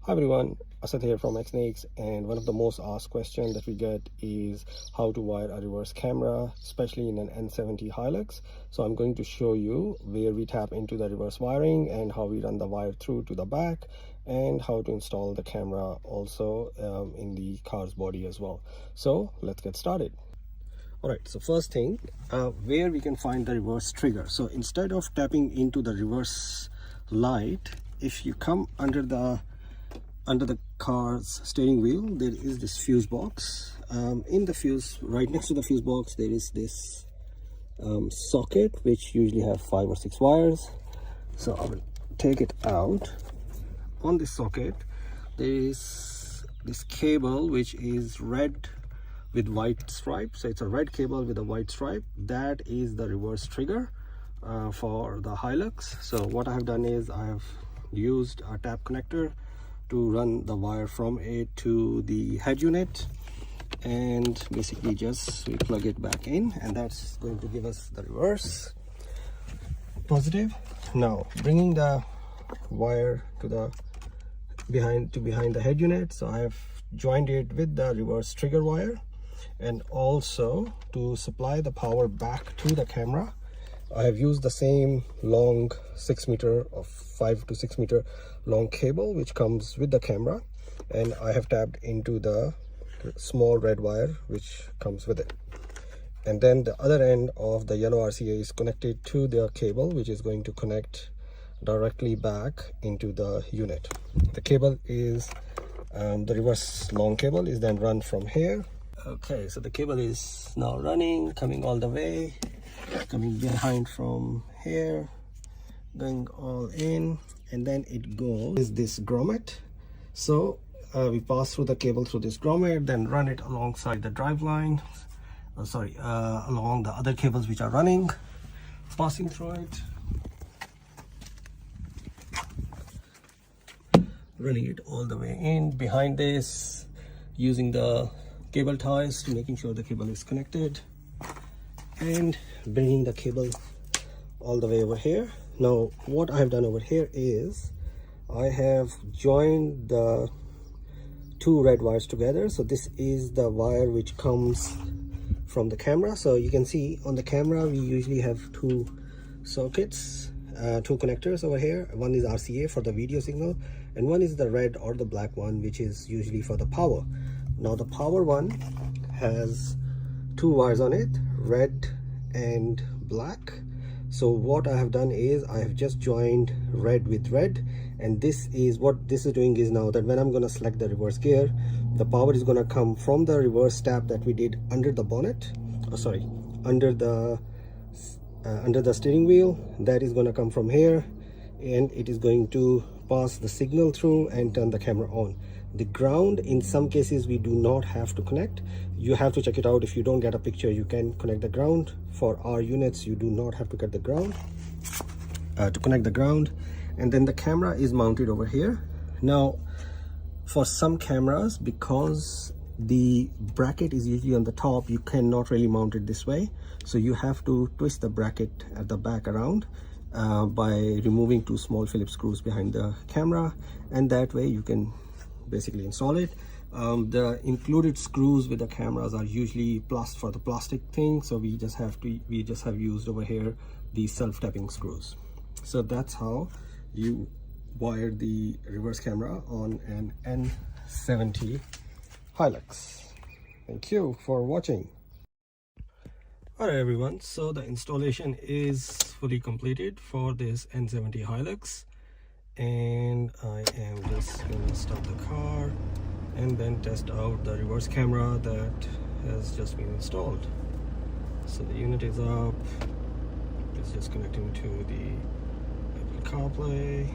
Hi everyone, Asad here from Xnakes, and one of the most asked questions that we get is how to wire a reverse camera, especially in an N70 Hilux. So I'm going to show you where we tap into the reverse wiring and how we run the wire through to the back, and how to install the camera also in the car's body as well. So let's get started. Alright, so first thing, where we can find the reverse trigger. So instead of tapping into the reverse light, if you come under the car's steering wheel, there is this fuse box. In the fuse, right next to the fuse box, there is this socket which usually have 5 or 6 wires. So I will take it out. On this socket there is this cable which is red with white stripe. So it's a red cable with a white stripe. That is the reverse trigger for the Hilux. So what I have done is I have used a tap connector to run the wire from it to the head unit, and basically just we plug it back in, and that's going to give us the reverse positive. Now bringing the wire to the behind the head unit, so I have joined it with the reverse trigger wire, and also to supply the power back to the camera I have used the same long 5 to 6 meter long cable which comes with the camera, and I have tapped into the small red wire which comes with it. And then the other end of the yellow RCA is connected to the cable which is going to connect directly back into the unit. The cable is the reverse long cable is then run from here. Okay, so the cable is now running, coming all the way, coming behind from here, going all in, and then it goes this grommet. So we pass through the cable through this grommet, then run it alongside the drive line, along the other cables which are running, passing through it, running it all the way in behind this, using the cable ties to making sure the cable is connected, and bringing the cable all the way over here. Now what I have done over here is I have joined the 2 red wires together. So this is the wire which comes from the camera. So you can see on the camera we usually have 2 sockets, 2 connectors over here. One is RCA for the video signal, and one is the red or the black one which is usually for the power. Now the power one has 2 wires on it, red and black. So what I have done is I have just joined red with red, and this is what this is doing is now that when I'm going to select the reverse gear, the power is going to come from the reverse tap that we did under the bonnet, under the steering wheel. That is going to come from here, and it is going to pass the signal through and turn the camera on. The ground, in some cases we do not have to connect. You have to check it out. If you don't get a picture, you can connect the ground. For our units you do not have to get the ground to connect the ground. And then the camera is mounted over here. Now for some cameras, because the bracket is usually on the top, you cannot really mount it this way, so you have to twist the bracket at the back around by removing 2 small Phillips screws behind the camera, and that way you can basically install it. The included screws with the cameras are usually for the plastic thing, so we just have used over here these self-tapping screws. So that's how you wire the reverse camera on an N70 Hilux. Thank you for watching. Alright everyone, so the installation is fully completed for this N70 Hilux, and I am just gonna start the car and then test out the reverse camera that has just been installed. So the unit is up, it's just connecting to the Apple CarPlay.